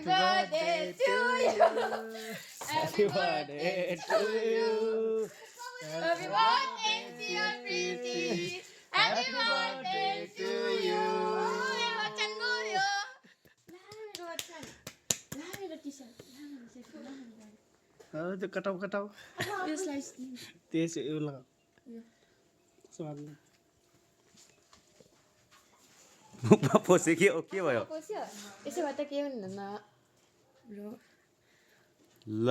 birthday to you. Happy birthday to you. Happy birthday dear Preeti. Happy birthday to you. मेरो बच्चन गयो ला मेरो बच्चन ला मेरो टी-शर्ट ला मेरो सेट ला मेरो त्यो कटाउ कटाउ यो स्लाइस त्यसो यो लगा स्वाद पोसे के ओके भयो पोस्यो यसो भए त के हुन्न ब्रो ल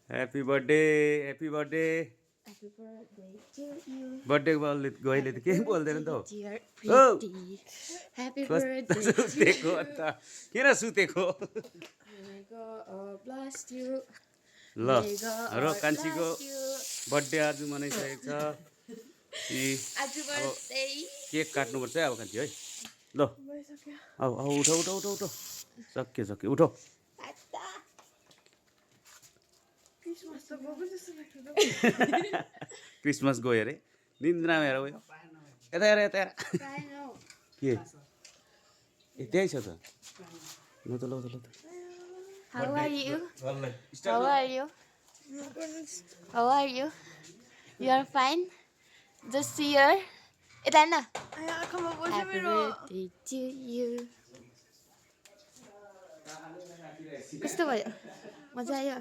Happy birthday happy to you. Birthday Happy birthday to you. Birthday गहिले त केही बोल्दैन त Dear हो Preeti. Happy birthday. सुतेको अन्त किन सुतेको May God bless you. ल May God र कान्छीको bless you. बर्थडे आज मनाइसकेको छ आज birthday. केक काट्नुपर्छ है अब कान्छी है ल अब उठो उठो उठो उठो सक्यो सक्यो उठो Ata. क्रिसमस गयो अरे निन्द्रामा हेर उयो यता हेर यता हेर I know. के ए त्यही छ त ल त ल त ल त How are you? How are you? How are you? You are fine? Just here. It's Anna. Happy birthday to you. कस्तो भयो मजा आयो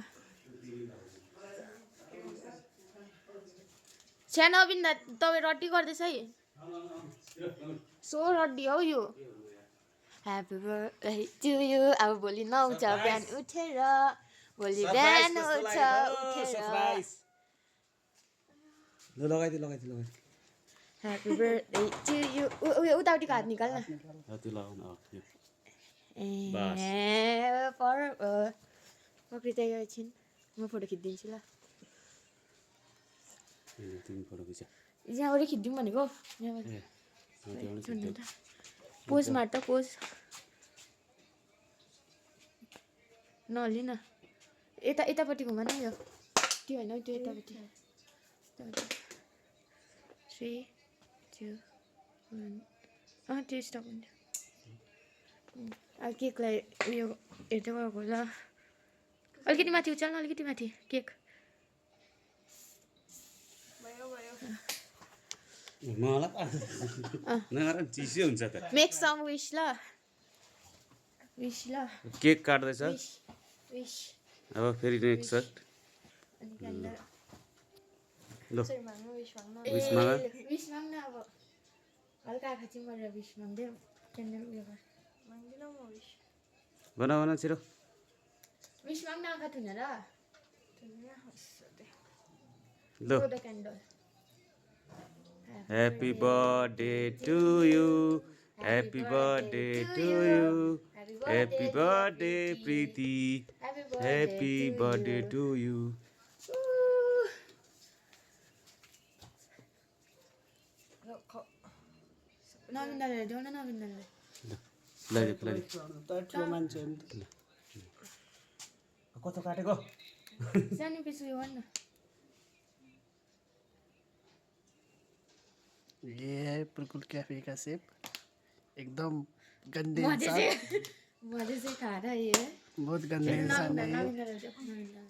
सानो अबिन्दा तपाईँ रड्डी गर्दैछ है सो रड्डी हौ यो ह्याप्पी बर्थडे टु यु अब भोलि नउठ बिहान उठेर भोलि बिहान उठेर ल लगाइदियो लगाइदियो लगाइदियो ह्याप्पी बर्थडे टु यु उयो उतापट्टिको हात निकाल न त्यो लगाउन यो ए पक्रिँदै एकछिन म फोटो खिचिदिन्छु ल तिमी फोटो खिचा यहाँबाट खिचिदिउँ भनेको पोज मार त पोज नहल्ली न यता यतापट्टि घुमा न यो त्यो होइन त्यो यतापट्टि 3 2 1 त्यो स्टप हुन्छ अब केकलाई उयो हेर्दै गएको ल अलिकति माथि उचाल न अलिकति माथि केक मलाई चिसो हुन्छ त मेक सम विश ल विश ल केक काट्दैछ विश विश अब फेरि नेक्स्ट सट अनि क्यान्डल ल विश माग्नु विश माग विश माग्न अब हल्का आँखा चाहिँ गरेर विश माग्दै क्यान्डल उयो गर माग्दिनँ म विश भन भन छिटो विश माग्न आँखा थुन र ल the candle happy birthday to you happy birthday to you happy birthday Preeti happy birthday to you नविन्दाले देऊ न नविन्दाले ठुलो मान्छे हो नि त कस्तो काटेको सानो पिस उयो गर्नु ये है बिल्कुल कैफे का सेप एकदम गंदे मजे इंसान से खा रहा है ये बहुत गंदे इंसान है ये नविन्दाले देऊ नविन्दाले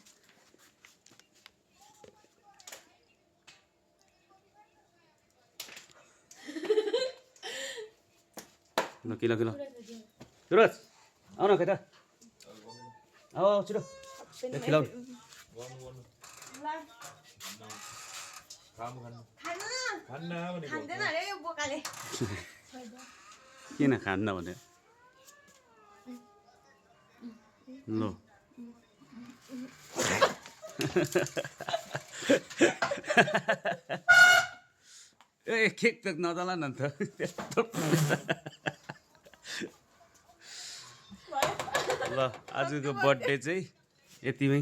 ल किन किन सुरज आउ न खै त आऊ छिटो खिलाउ किन खान्न भने ल ए केक त नजला न त ल आजको बर्थडे चाहिँ यतिमै